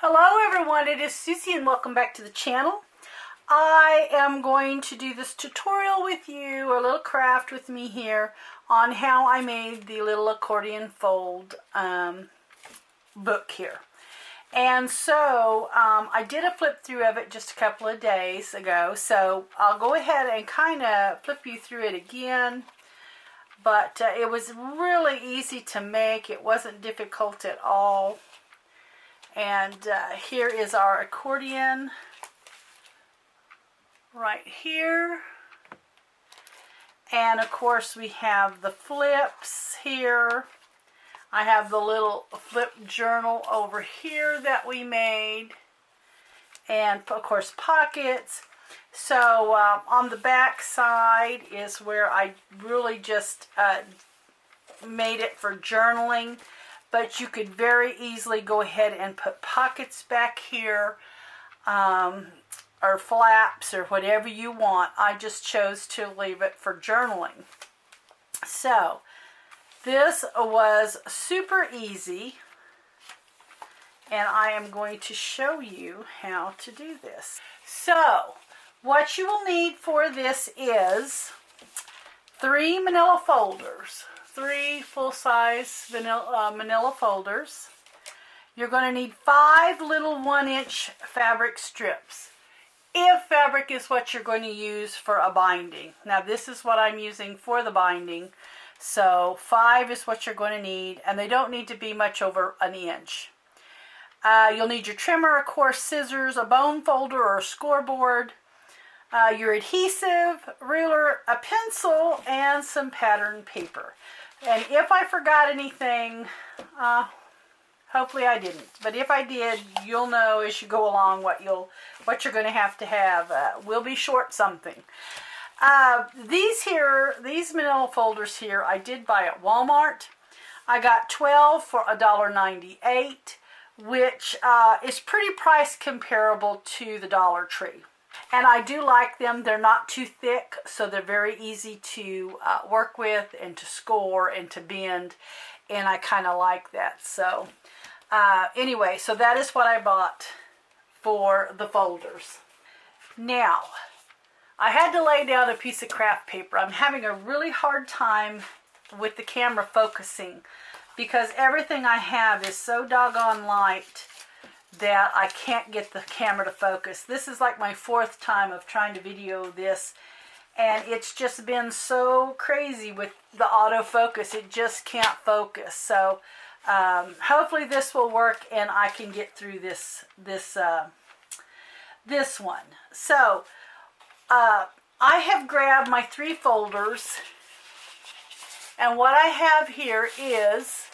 Hello everyone, it is Susie and welcome back to the channel. I am going to do this tutorial with you, or a little craft with me here, on how I made the little accordion fold book here. And so I did a flip through of it just a couple of days ago, so I'll go ahead and kind of flip you through it again. But it was really easy to make. It wasn't difficult at all. And here is our accordion right here. And of course we have the flips here. I have the little flip journal over here that we made. And of course pockets. So on the back side is where I really just made it for journaling. But you could very easily go ahead and put pockets back here, or flaps, or whatever you want. I just chose to leave it for journaling. So this was super easy, and I am going to show you how to do this. So what you will need for this is 3 manila folders. 3 full-size manila folders. You're going to need 5 little 1-inch fabric strips, if fabric is what you're going to use for a binding. Now this is what I'm using for the binding, so 5 is what you're going to need, and they don't need to be much over an inch. You'll need your trimmer, of course, scissors, a bone folder or a scoreboard, your adhesive, ruler, a pencil, and some pattern paper. And if I forgot anything, hopefully I didn't. But if I did, you'll know as you go along what you're going to have. We'll be short something. These manila folders here, I did buy at Walmart. I got 12 for $1.98, which is pretty price comparable to the Dollar Tree. And I do like them. They're not too thick, so they're very easy to work with and to score and to bend. And I kind of like that. So anyway, so that is what I bought for the folders. Now, I had to lay down a piece of craft paper. I'm having a really hard time with the camera focusing because everything I have is so doggone light that I can't get the camera to focus. This is like my 4th time of trying to video this, and it's just been so crazy with the autofocus. It just can't focus. So hopefully this will work and I can get through this one. So I have grabbed my 3 folders, and what I have here is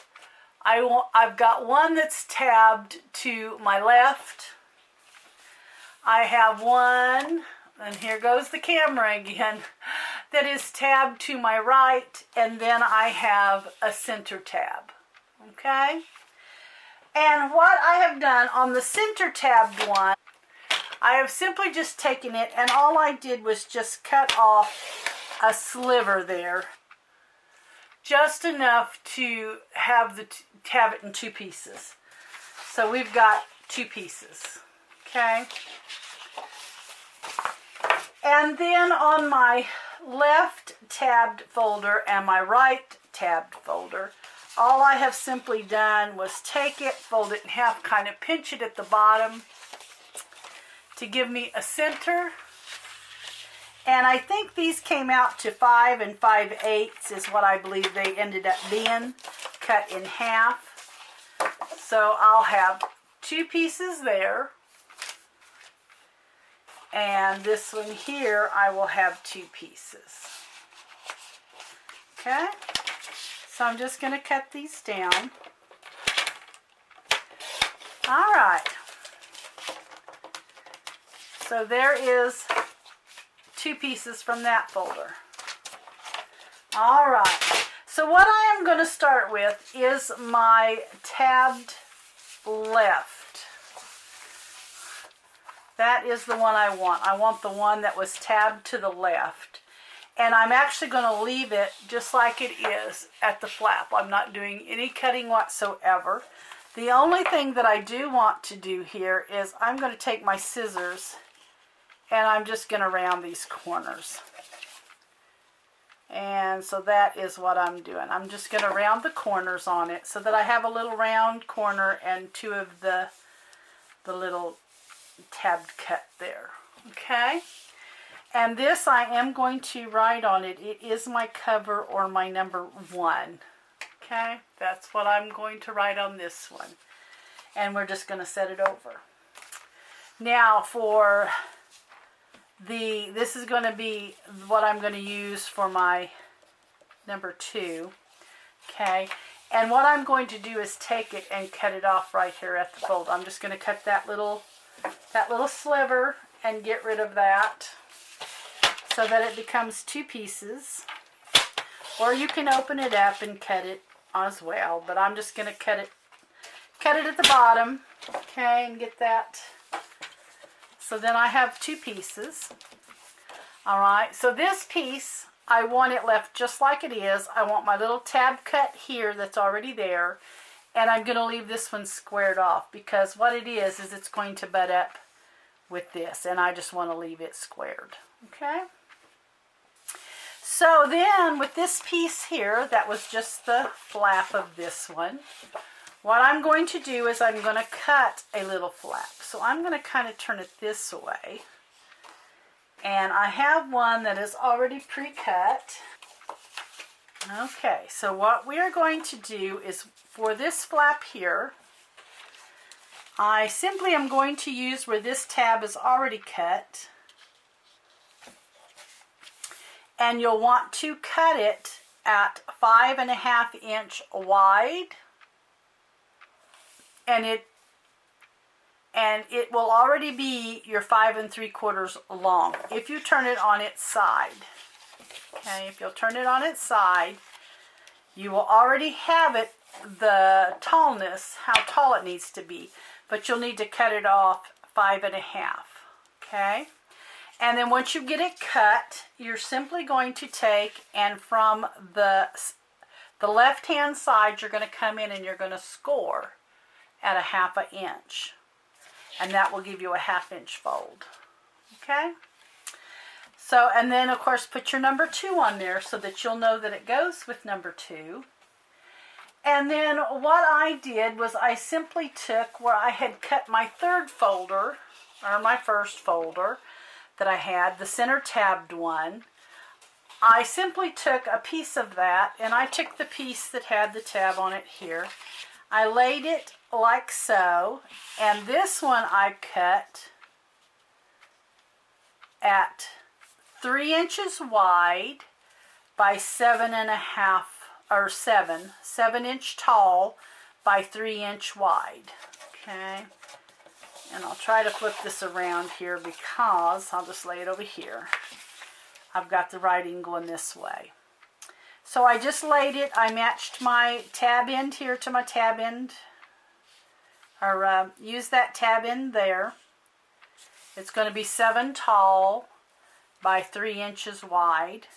I've got one that's tabbed to my left. I have one, and here goes the camera again, that is tabbed to my right, and then I have a center tab. Okay? And what I have done on the center tabbed one, I have simply just taken it, and all I did was just cut off a sliver there. Just enough to have it in 2 pieces. So we've got 2 pieces. Okay? And then on my left tabbed folder and my right tabbed folder, all I have simply done was take it, fold it in half, kind of pinch it at the bottom to give me a center. And I think these came out to 5 5/8 is what I believe they ended up being, cut in half. So I'll have 2 pieces there. And this one here, I will have 2 pieces. Okay? So I'm just going to cut these down. All right. So there is 2 pieces from that folder. All right. So what I am going to start with is my tabbed left. That is the one I want. I want the one that was tabbed to the left. And I'm actually going to leave it just like it is at the flap. I'm not doing any cutting whatsoever. The only thing that I do want to do here is I'm going to take my scissors and I'm just going to round these corners. And so that is what I'm doing. I'm just going to round the corners on it so that I have a little round corner and two of the little tabbed cut there. Okay? And this I am going to write on it. It is my cover or my number 1. Okay? That's what I'm going to write on this one. And we're just going to set it over. Now for this is going to be what I'm going to use for my number 2. Okay? And what I'm going to do is take it and cut it off right here at the fold. I'm just going to cut that little sliver and get rid of that so that it becomes 2 pieces. Or you can open it up and cut it as well, but I'm just going to cut it at the bottom, okay, and get that. So then I have 2 pieces. All right, so this piece, I want it left just like it is. I want my little tab cut here that's already there, and I'm going to leave this one squared off because what it is it's going to butt up with this, and I just want to leave it squared, okay? So then with this piece here, that was just the flap of this one, what I'm going to do is I'm going to cut a little flap. So I'm going to kind of turn it this way. And I have one that is already pre-cut. Okay, so what we are going to do is for this flap here, I simply am going to use where this tab is already cut. And you'll want to cut it at 5.5 inch wide, and it will already be your 5 3/4 long if you turn it on its side. Okay, if you'll turn it on its side, you will already have it the tallness, how tall it needs to be, but you'll need to cut it off 5.5. Okay. And then once you get it cut, you're simply going to take and from the left-hand side, you're going to come in and you're going to score at 1/2 inch. And that will give you a 1/2 inch fold. Okay? So, and then of course put your number 2 on there so that you'll know that it goes with number 2. And then what I did was I simply took where I had cut my 3rd folder, or my 1st folder, that I had, the center tabbed one. I simply took a piece of that, and I took the piece that had the tab on it here. I laid it like so, and this one I cut at 3 inches wide by 7.5, or 7 inch tall by 3 inch wide. Okay. And I'll try to flip this around here because I'll just lay it over here. I've got the writing going this way. So I just laid it. I matched my tab end here to my tab end. Or use that tab end there. It's going to be 7 tall by 3 inches wide.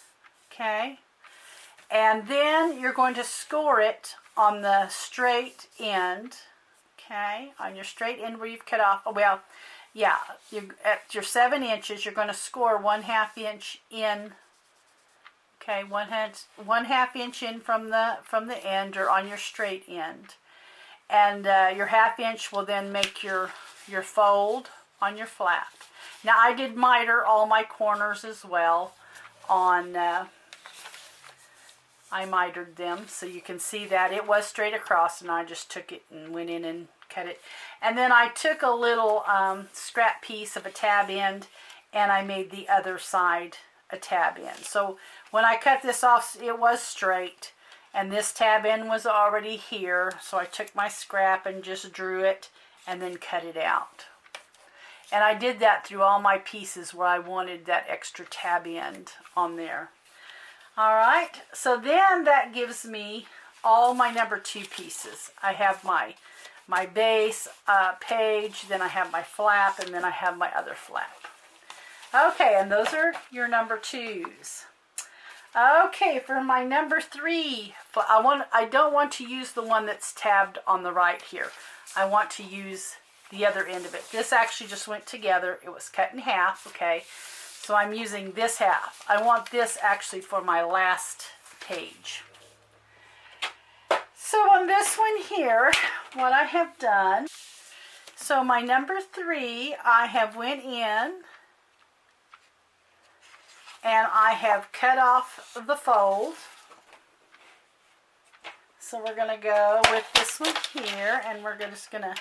Okay. And then you're going to score it on the straight end. Okay, on your straight end where you've cut off, well, yeah, at your 7 inches, you're going to score 1/2 inch in. Okay, 1/2 inch in from the end or on your straight end, and your 1/2 inch will then make your fold on your flap. Now I did miter all my corners as well on. I mitered them so you can see that it was straight across, and I just took it and went in and cut it. And then I took a little scrap piece of a tab end and I made the other side a tab end. So when I cut this off, it was straight, and this tab end was already here, so I took my scrap and just drew it and then cut it out. And I did that through all my pieces where I wanted that extra tab end on there. Alright, so then that gives me all my number 2 pieces. I have my base page, then I have my flap, and then I have my other flap. Okay, and those are your number 2s. Okay, for my number 3, I don't want to use the one that's tabbed on the right here. I want to use the other end of it. This actually just went together. It was cut in half, okay? So I'm using this half. I want this actually for my last page. So on this one here, what I have done, so my number 3, I have went in and I have cut off the fold. So we're going to go with this one here, and we're just going to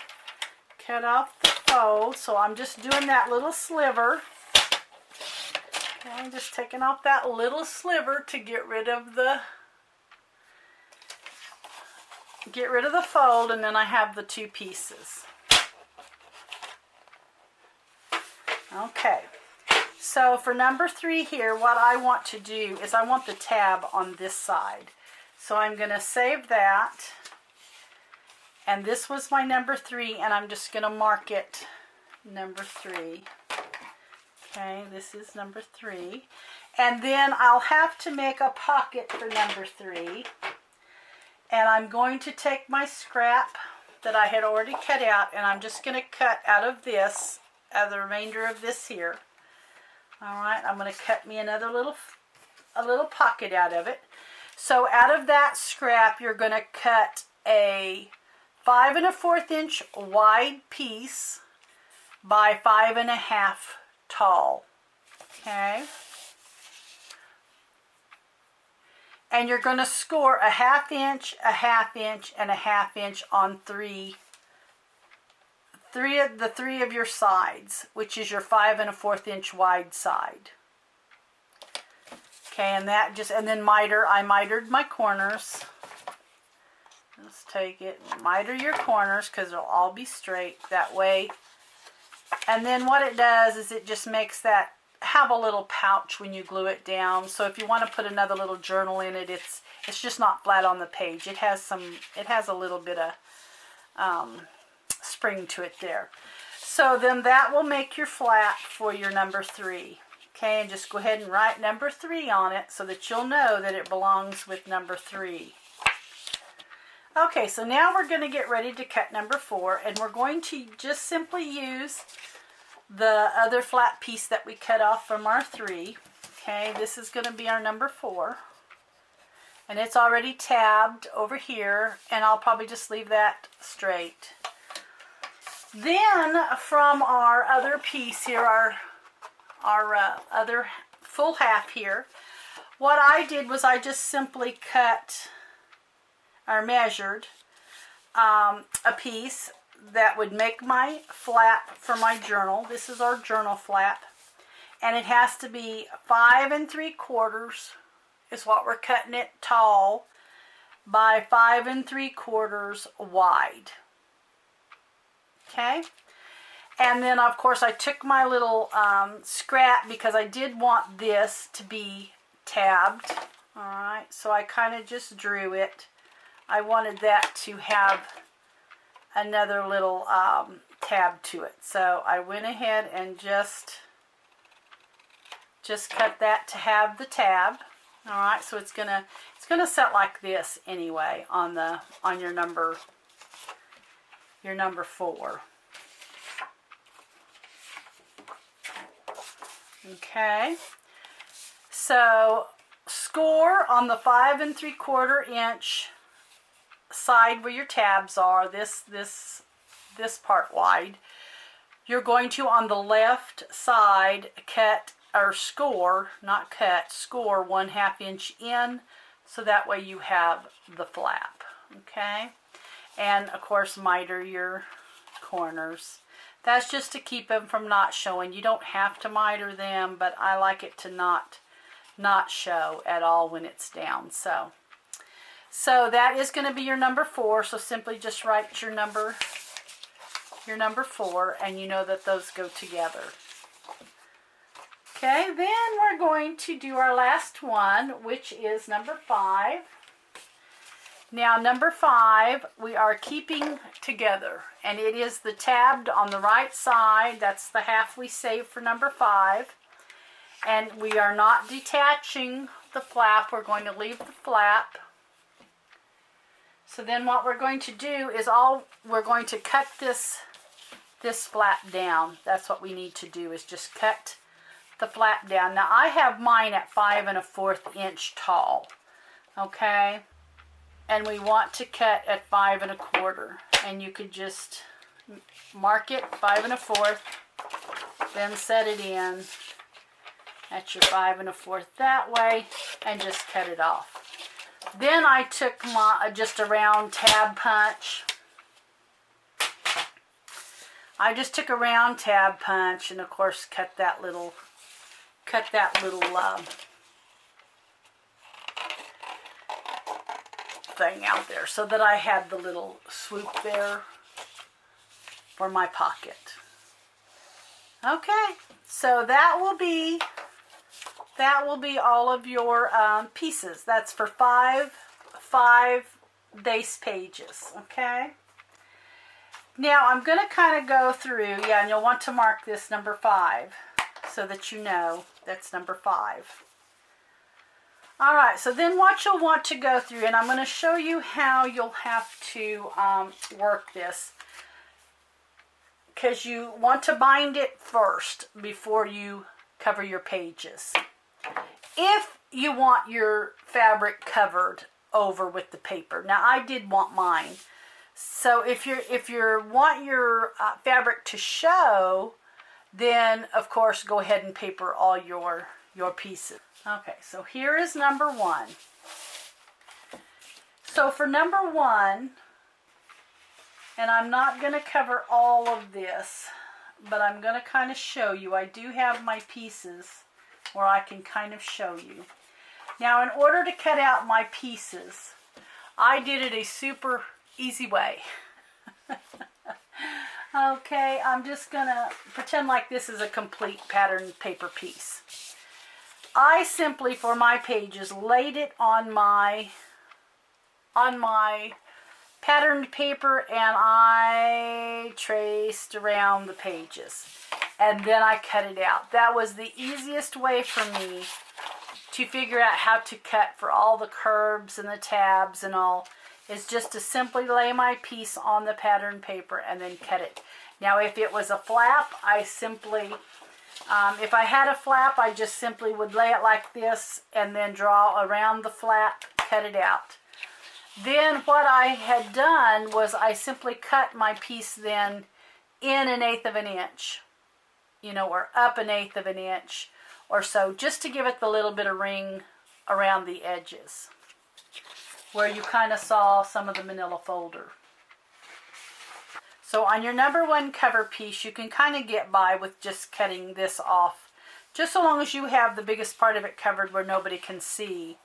cut off the fold. So I'm just doing that little sliver. Okay, I'm just taking off that little sliver to get rid of the fold, and then I have the 2 pieces. Okay. So for number 3 here, what I want to do is I want the tab on this side. So I'm going to save that. And this was my number 3, and I'm just going to mark it number 3. Okay, this is number 3. And then I'll have to make a pocket for number 3. And I'm going to take my scrap that I had already cut out, and I'm just going to cut out of this, the remainder of this here. Alright, I'm going to cut me a little pocket out of it. So out of that scrap, you're going to cut a 5 1/4 inch wide piece by 5 1/2 tall. Okay. And you're going to score a 1/2 inch, a 1/2 inch, and a 1/2 inch on the three of your sides, which is your 5 1/4 inch wide side. Okay, and then I mitered my corners. Let's take it, miter your corners because it'll all be straight that way. And then what it does is it just makes that have a little pouch when you glue it down. So if you want to put another little journal in it, it's just not flat on the page. It has a little bit of spring to it there. So then that will make your flap for your number 3. Okay, and just go ahead and write number 3 on it so that you'll know that it belongs with number 3. Okay, so now we're going to get ready to cut number 4, and we're going to just simply use the other flat piece that we cut off from our 3. Okay, this is going to be our number 4. And it's already tabbed over here, and I'll probably just leave that straight. Then from our other piece here, our other full half here, what I did was I just simply cut or measured a piece that would make my flap for my journal. This is our journal flap, and it has to be 5 3/4 is what we're cutting it tall by 5 3/4 wide. Okay, and then of course I took my little scrap because I did want this to be tabbed. Alright, so I kind of just drew it. I wanted that to have another little tab to it. So I went ahead and just cut that to have the tab. Alright, so it's gonna set like this anyway on your number 4. Okay, so score on the 5 3/4 inch side where your tabs are, this part wide. You're going to, on the left side, cut or score, not cut, score 1/2 inch in, so that way you have the flap. Okay, and of course miter your corners. That's just to keep them from not showing. You don't have to miter them, but I like it to not show at all when it's down. So that is going to be your number 4. So simply just write your number 4, and you know that those go together. Okay, then we're going to do our last one, which is number 5. Now number 5 we are keeping together, and it is the tabbed on the right side. That's the half we saved for number 5. And we are not detaching the flap. We're going to leave the flap. So then what we're going to do is we're going to cut this flap down. That's what we need to do, is just cut the flap down. Now I have mine at 5 1/4 inch tall. Okay? And we want to cut at 5 1/4. And you could just mark it 5 1/4, then set it in at your 5 1/4 that way, and just cut it off. Then I took just a round tab punch. I just took a round tab punch and of course cut that little thing out there so that I had the little swoop there for my pocket. Okay, so that will be all of your pieces. That's for five base pages. Okay. Now I'm going to kind of go through, and you'll want to mark this number 5 so that you know that's number 5. All right, so then what you'll want to go through, and I'm going to show you how you'll have to work this, because you want to bind it first before you cover your pages. If you want your fabric covered over with the paper, now I did want mine. So if you want your fabric to show, then of course go ahead and paper all your pieces. Okay, so here is number 1. So for number 1, and I'm not going to cover all of this, but I'm going to kind of show you. I do have my pieces where I can kind of show you. Now in order to cut out my pieces, I did it a super easy way. Okay, I'm just going to pretend like this is a complete pattern paper piece. I simply, for my pages, laid it on my patterned paper, and I traced around the pages, and then I cut it out. That was the easiest way for me to figure out how to cut for all the curves and the tabs and all, is just to simply lay my piece on the pattern paper and then cut it. Now if it was a flap, I simply, if I had a flap, I just simply would lay it like this and then draw around the flap, cut it out. Then what I had done was I simply cut my piece then in 1/8 of an inch, or up 1/8 of an inch or so, just to give it the little bit of ring around the edges, where you kind of saw some of the manila folder. So on your number 1 cover piece, you can kind of get by with just cutting this off, just so long as you have the biggest part of it covered where nobody can see,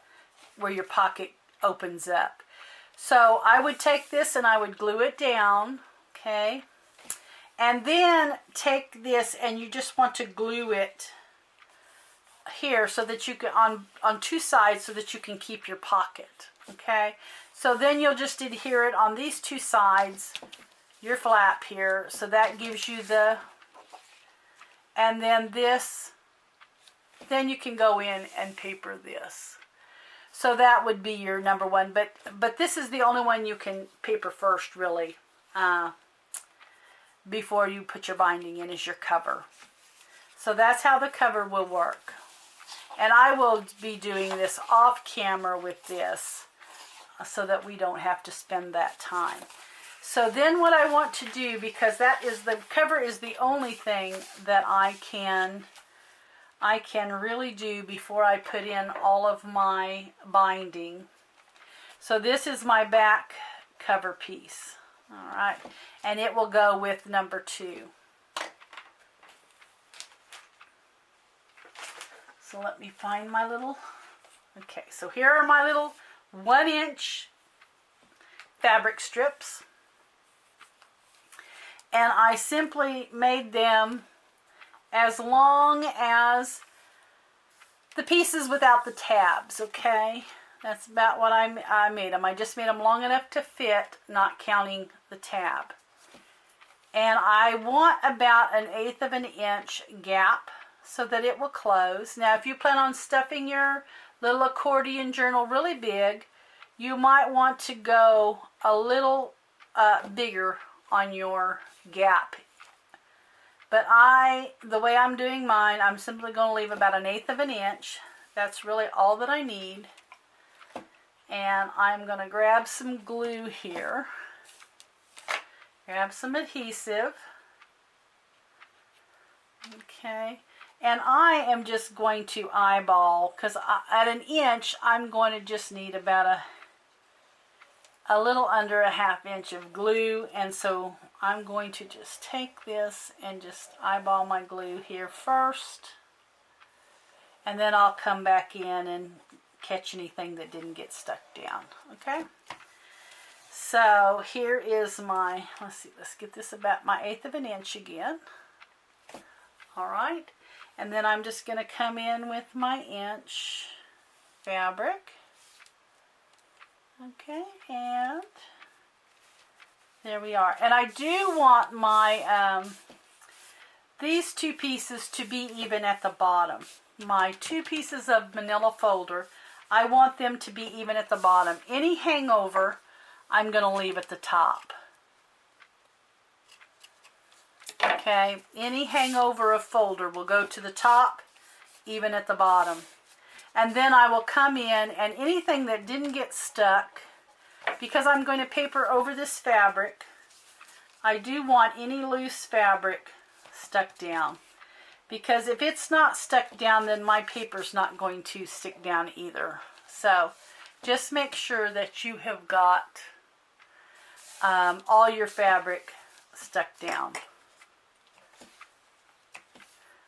where your pocket opens up. So I would take this and I would glue it down, okay? And then take this and you just want to glue it here so that you can, on 2 sides, so that you can keep your pocket, okay? So then you'll just adhere it on these 2 sides, your flap here, so that gives you the, and then this, then you can go in and paper this. So that would be your number 1, but this is the only one you can paper first, really, before you put your binding in, is your cover. So that's how the cover will work. And I will be doing this off camera with this so that we don't have to spend that time. So then what I want to do, because that is, the cover is the only thing that I can really do before I put in all of my binding. So this is my back cover piece. All right, and it will go with number 2. So let me find my little, okay, so here are my little 1-inch fabric strips. And I simply made them as long as the pieces without the tabs, okay? That's about what I made them. I just made them long enough to fit, not counting the tab. And I want about 1/8 of an inch gap so that it will close. Now, if you plan on stuffing your little accordion journal really big, you might want to go a little bigger on your gap. But the way I'm doing mine, I'm simply going to leave about 1/8 of an inch. That's really all that I need. And I'm going to grab some glue here. Grab some adhesive. Okay. And I am just going to eyeball, because at 1 inch, I'm going to just need about a little under 1/2 inch of glue. And so I'm going to just take this and just eyeball my glue here first. And then I'll come back in and catch anything that didn't get stuck down. Okay? So here is my, let's get this about my 1/8 of an inch again. All right. And then I'm just going to come in with my inch fabric. Okay, and there we are. And I do want my, these 2 pieces to be even at the bottom. My 2 pieces of manila folder, I want them to be even at the bottom. Any hangover, I'm going to leave at the top. Okay, any hangover of folder will go to the top, even at the bottom. And then I will come in, and anything that didn't get stuck, because I'm going to paper over this fabric, I do want any loose fabric stuck down. Because if it's not stuck down, then my paper's not going to stick down either. So just make sure that you have got all your fabric stuck down.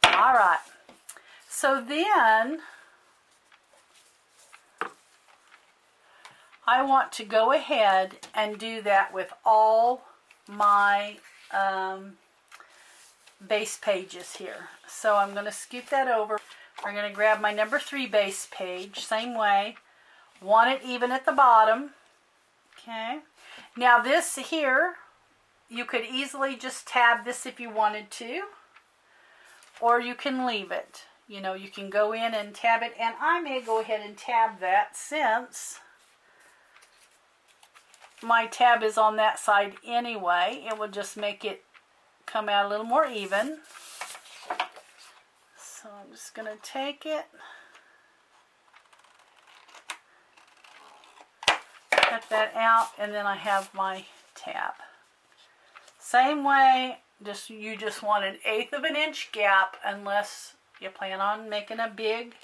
All right, so then I want to go ahead and do that with all my base pages here. So I'm going to scoot that over. We're going to grab my number 3 base page, same way. Want it even at the bottom. Okay. Now this here, you could easily just tab this if you wanted to. Or you can leave it. You know, you can go in and tab it. And I may go ahead and tab that since my tab is on that side anyway. It will just make it come out a little more even. So I'm just going to take it. Cut that out. And then I have my tab. Same way. You just want 1/8 of an inch gap, unless you plan on making a big,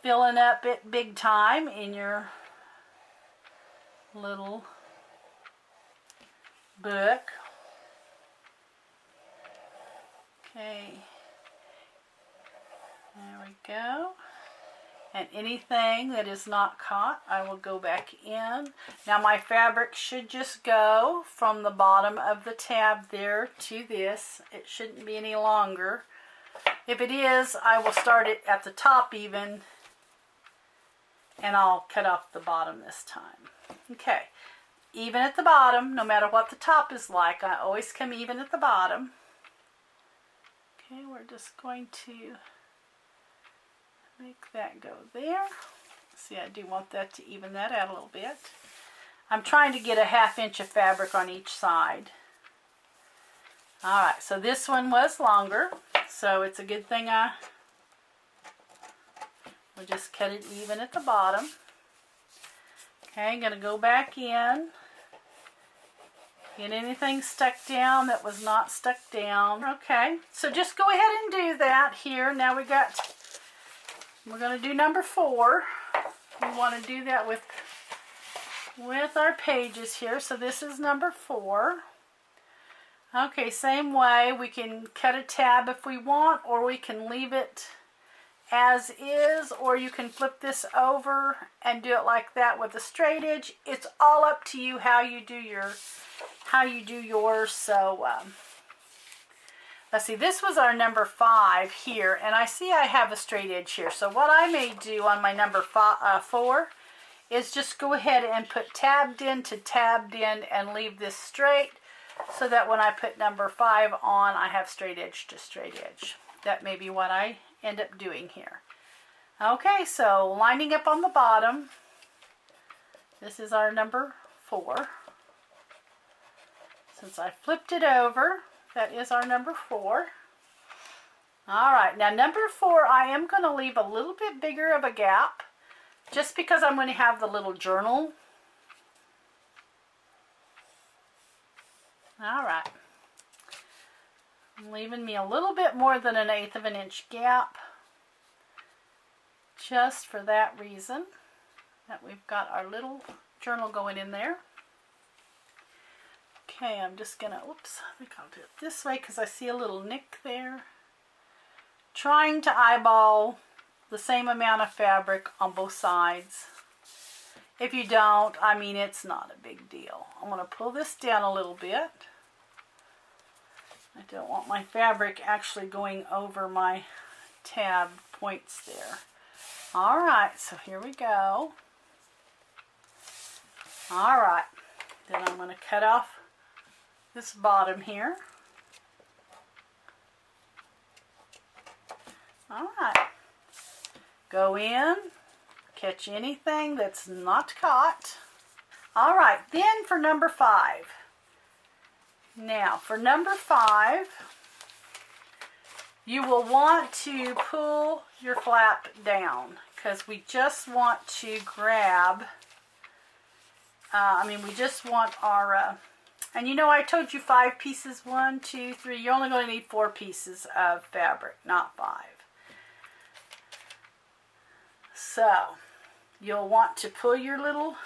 filling up it big time in your little book. Okay, there we go. And anything that is not caught, I will go back in. Now my fabric should just go from the bottom of the tab there to this. It shouldn't be any longer. If it is, I will start it at the top even, and I'll cut off the bottom this time. Okay, even at the bottom, no matter what the top is like, I always come even at the bottom. Okay, we're just going to make that go there. See, I do want that to even that out a little bit. I'm trying to get 1/2 inch of fabric on each side. Alright, so this one was longer, so it's a good thing we'll just cut it even at the bottom. Okay, I'm going to go back in. Get anything stuck down that was not stuck down. Okay, so just go ahead and do that here. Now we're going to do number 4. We want to do that with our pages here. So this is number 4. Okay, same way. We can cut a tab if we want, or we can leave it as is, or you can flip this over and do it like that with a straight edge. It's all up to you how you do yours. So let's see, this was our number 5 here, and I see I have a straight edge here. So what I may do on my number 4 is just go ahead and put tabbed in to tabbed in and leave this straight, so that when I put number 5 on, I have straight edge to straight edge. That may be what I end up doing here. Okay, so lining up on the bottom, this is our number 4. Since I flipped it over, that is our number 4. All right, now number 4, I am going to leave a little bit bigger of a gap just because I'm going to have the little journal. All right. I'm leaving me a little bit more than 1/8 of an inch gap just for that reason, that we've got our little journal going in there. Okay, I'm just gonna, oops, I think I'll do it this way because I see a little nick there. Trying to eyeball the same amount of fabric on both sides. If you don't, I mean, it's not a big deal. I'm gonna pull this down a little bit. I don't want my fabric actually going over my tab points there. All right, so here we go. All right, then I'm going to cut off this bottom here. All right, go in, catch anything that's not caught. All right, then for number 5. Now, for number 5, you will want to pull your flap down because we just want to grab, we just want our, and you know I told you 5 pieces, 1, 2, 3, you're only going to need 4 pieces of fabric, not 5. So, you'll want to pull your little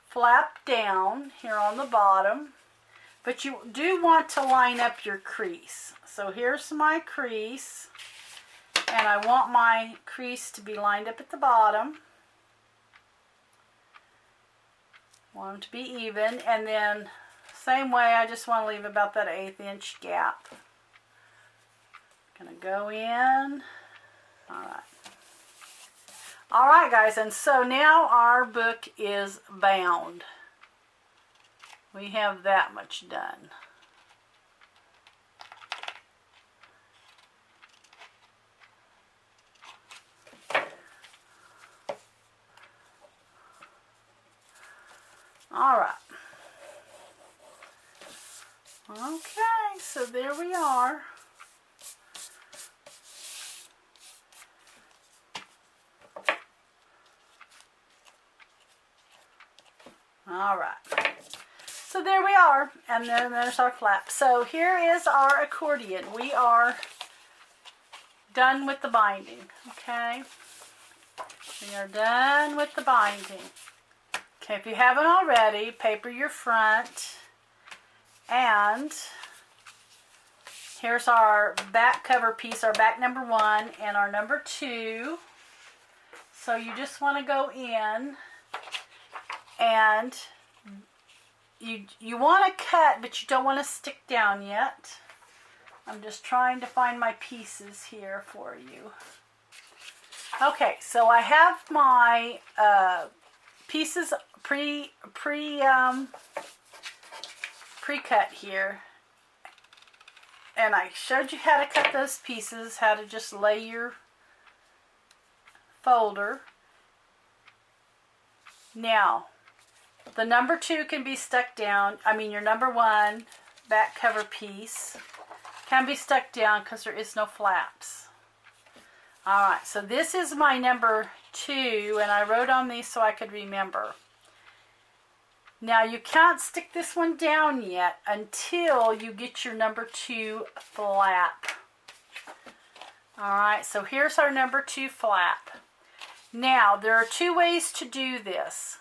flap down here on the bottom. But you do want to line up your crease. So here's my crease. And I want my crease to be lined up at the bottom. Want them to be even. And then same way, I just want to leave about that 1/8 inch gap. Gonna go in. Alright. Alright guys, and so now our book is bound. We have that much done. All right. Okay, so there we are. All right. So there we are, and then there's our flap. So here is our accordion. We are done with the binding, okay? We are done with the binding. Okay, if you haven't already, paper your front, and here's our back cover piece, our back number 1 and our number 2. So you just want to go in, and you want to cut, but you don't want to stick down yet. I'm just trying to find my pieces here for you. Okay, so I have my pieces pre-cut here, and I showed you how to cut those pieces, how to just lay your folder. Now, the number 2 can be stuck down. Your number 1 back cover piece can be stuck down because there is no flaps. Alright, so this is my number 2, and I wrote on these so I could remember. Now, you can't stick this one down yet until you get your number 2 flap. Alright, so here's our number 2 flap. Now, there are 2 ways to do this.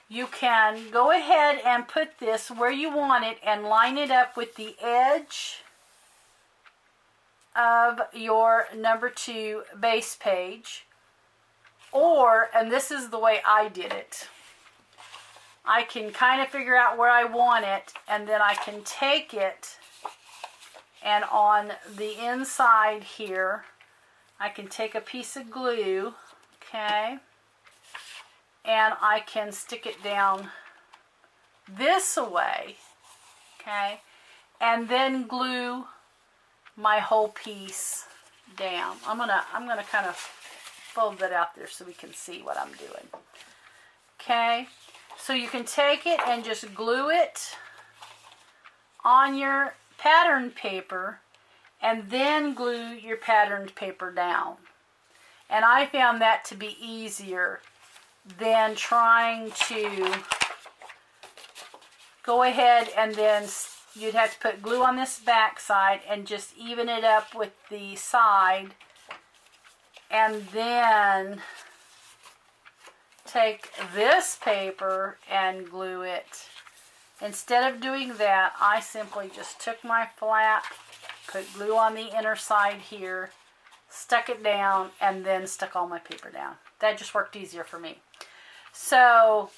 You can go ahead and put this where you want it and line it up with the edge of your number 2 base page. Or, and this is the way I did it, I can kind of figure out where I want it, and then I can take it, and on the inside here, I can take a piece of glue, okay, and I can stick it down this way, okay, and then glue my whole piece down. I'm gonna kind of fold that out there so we can see what I'm doing. Okay, so you can take it and just glue it on your pattern paper and then glue your patterned paper down. And I found that to be easier than trying to go ahead and then you'd have to put glue on this back side and just even it up with the side and then take this paper and glue it. Instead of doing that, I simply just took my flap, put glue on the inner side here, stuck it down, and then stuck all my paper down. That just worked easier for me. So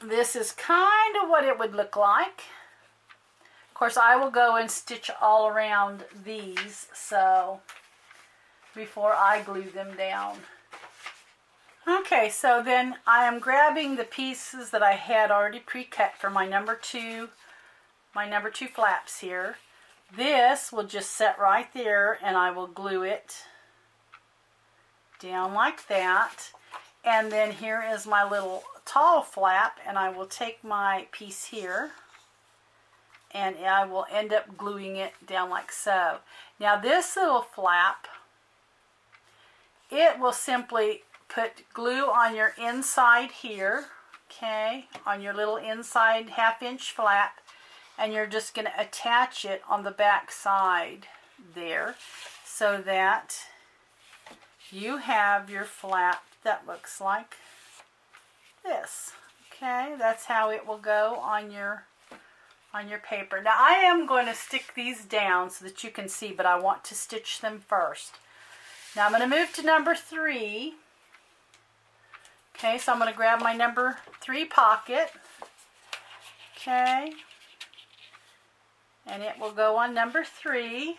this is kind of what it would look like. Of course, I will go and stitch all around these so before I glue them down. Okay, so then I am grabbing the pieces that I had already pre-cut for my number two flaps here. This will just set right there and I will glue it down like that. And then here is my little tall flap, and I will take my piece here and I will end up gluing it down like so. Now this little flap, it will simply put glue on your inside here, okay, on your little inside 1/2 inch flap, and you're just going to attach it on the back side there so that you have your flap that looks like this. Okay, that's how it will go on your paper. Now I am going to stick these down so that you can see, but I want to stitch them first. Now I'm going to move to number 3. Okay, so I'm going to grab my number 3 pocket. Okay, and it will go on number 3.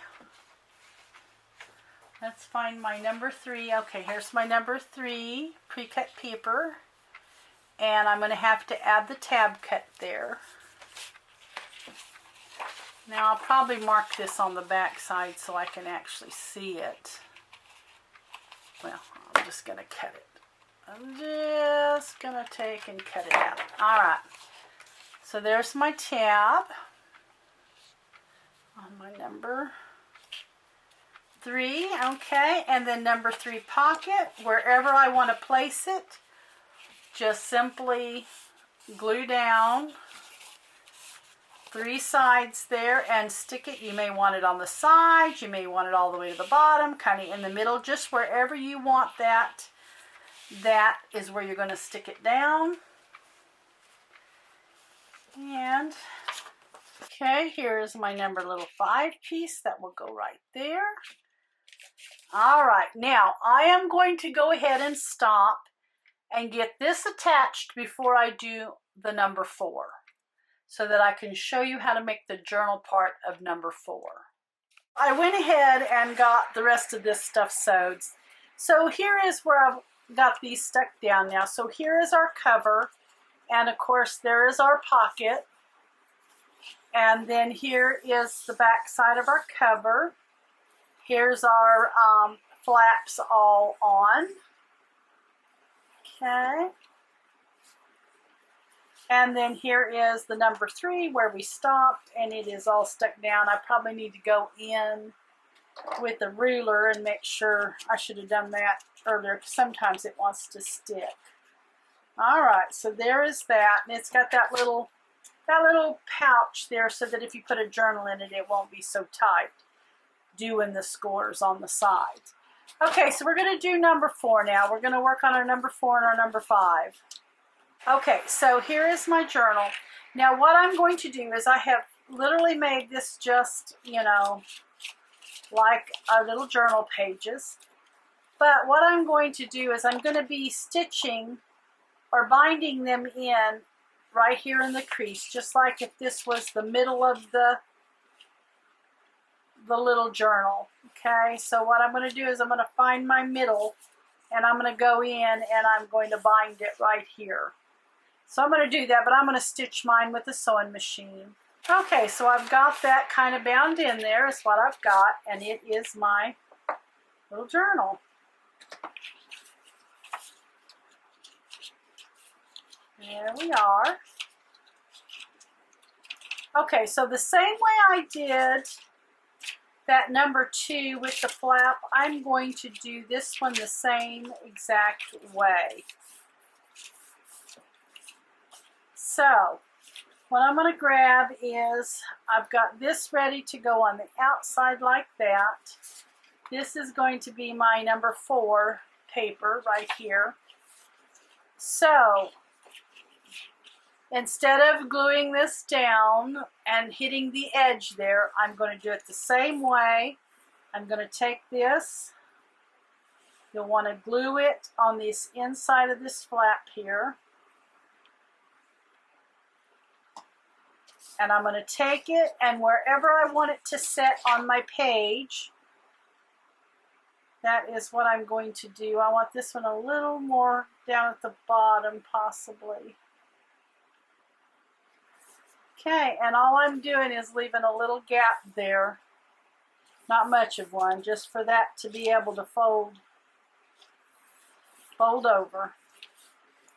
Let's find my number 3. Okay, here's my number 3 pre-cut paper. And I'm going to have to add the tab cut there. Now I'll probably mark this on the back side so I can actually see it. Well, I'm just going to cut it. I'm just going to take and cut it out. Alright, so there's my tab on my number 3, okay, and then number 3 pocket, wherever I want to place it, just simply glue down 3 sides there and stick it. You may want it on the sides, you may want it all the way to the bottom, kind of in the middle, just wherever you want that. That is where you're going to stick it down. And okay, here is my number little 5 piece that will go right there. All right, now I am going to go ahead and stop and get this attached before I do the number 4 so that I can show you how to make the journal part of number 4. I went ahead and got the rest of this stuff sewed. So here is where I've got these stuck down now. So here is our cover, and of course there is our pocket, and then here is the back side of our cover. Here's our flaps all on. Okay. And then here is the number 3 where we stopped, and it is all stuck down. I probably need to go in with a ruler and make sure. I should have done that earlier because sometimes it wants to stick. All right, so there is that, and it's got that little pouch there so that if you put a journal in it, it won't be so tight doing the scores on the sides. Okay, so we're going to do number 4 now. We're going to work on our number 4 and our number 5. Okay, so here is my journal. Now what I'm going to do is I have literally made this just, you know, like our little journal pages. But what I'm going to do is I'm going to be stitching or binding them in right here in the crease, just like if this was the middle of the little journal. Okay, so what I'm going to do is I'm going to find my middle, and I'm going to go in and I'm going to bind it right here. So I'm going to do that, but I'm going to stitch mine with the sewing machine. Okay, so I've got that kind of bound in there is what I've got, and it is my little journal. There we are. Okay, so the same way I did that number 2 with the flap, I'm going to do this one the same exact way. So what I'm going to grab is, I've got this ready to go on the outside like that. This is going to be my number 4 paper right here. So instead of gluing this down and hitting the edge there, I'm going to do it the same way. I'm going to take this. You'll want to glue it on this inside of this flap here. And I'm going to take it, and wherever I want it to set on my page, that is what I'm going to do. I want this one a little more down at the bottom, possibly. Okay, and all I'm doing is leaving a little gap there. Not much of one, just for that to be able to fold over.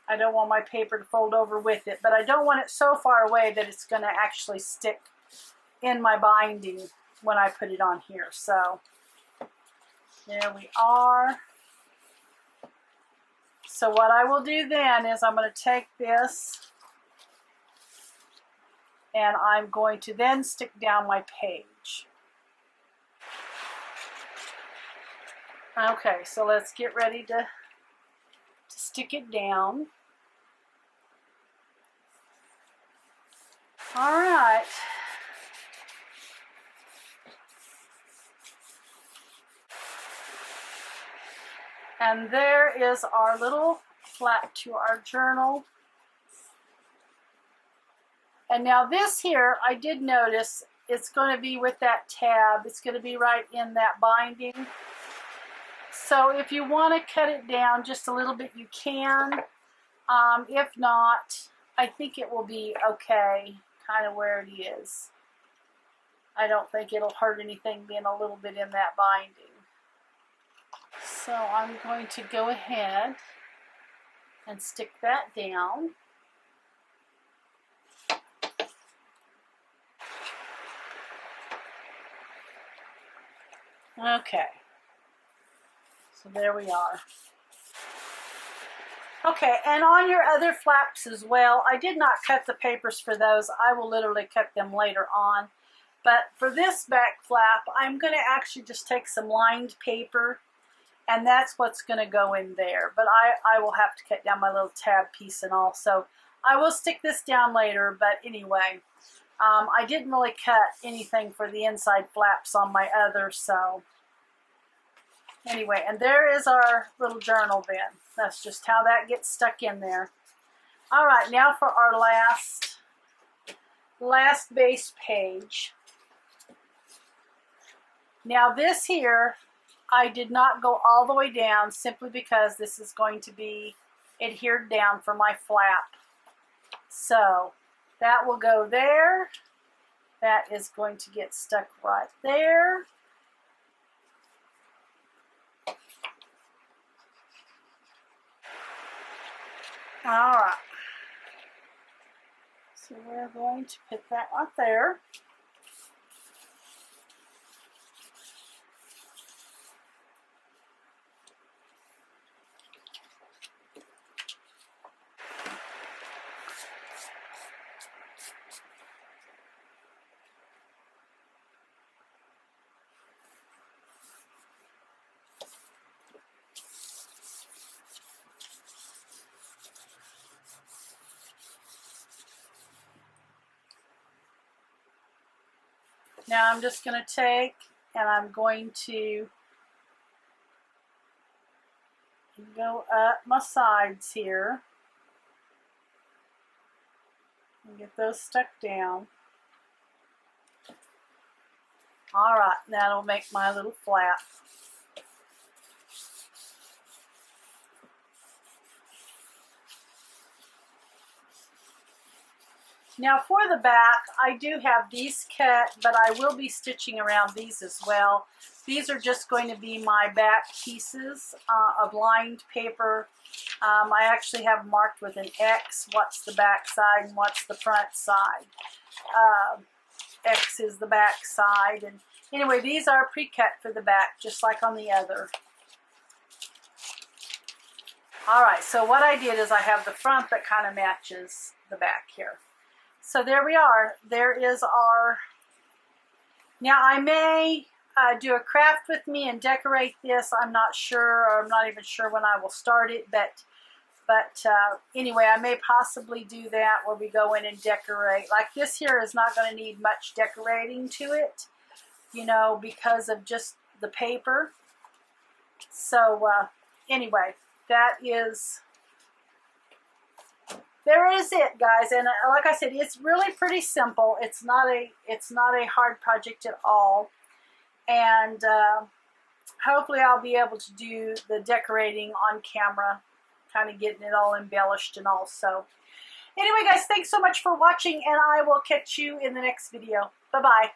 I don't want my paper to fold over with it, but I don't want it so far away that it's going to actually stick in my binding when I put it on here. So there we are. So what I will do then is I'm going to take this and I'm going to then stick down my page. Okay, so let's get ready to stick it down. All right. And there is our little flap to our journal. And now this here, I did notice it's going to be with that tab. It's going to be right in that binding. So if you want to cut it down just a little bit, you can. If not, I think it will be okay, kind of where it is. I don't think it'll hurt anything being a little bit in that binding. So I'm going to go ahead and stick that down. Okay. So there we are. Okay, and on your other flaps as well, I did not cut the papers for those. I will literally cut them later on. But for this back flap, I'm going to actually just take some lined paper, and that's what's going to go in there. But I will have to cut down my little tab piece and all. So I will stick this down later, but anyway, I didn't really cut anything for the inside flaps on my other, so anyway, and there is our little journal then. That's just how that gets stuck in there. All right, now for our last base page. Now this here, I did not go all the way down simply because this is going to be adhered down for my flap. So that will go there. That is going to get stuck right there. All right. So we're going to put that right there. Now I'm just going to take and I'm going to go up my sides here and get those stuck down. All right, that'll make my little flap. Now for the back, I do have these cut, but I will be stitching around these as well. These are just going to be my back pieces of lined paper. I actually have marked with an X what's the back side and what's the front side. X is the back side. And anyway, these are pre-cut for the back, just like on the other. All right, so what I did is I have the front that kind of matches the back here. So there we are. There is our... Now I may do a craft with me and decorate this. I'm not sure. I'm not even sure when I will start it, but anyway, I may possibly do that where we go in and decorate. Like this here is not going to need much decorating to it, you know, because of just the paper. So anyway, there is it, guys. And like I said, it's really pretty simple. It's not a hard project at all. And hopefully I'll be able to do the decorating on camera, kind of getting it all embellished and all. So anyway, guys, thanks so much for watching, and I will catch you in the next video. Bye-bye.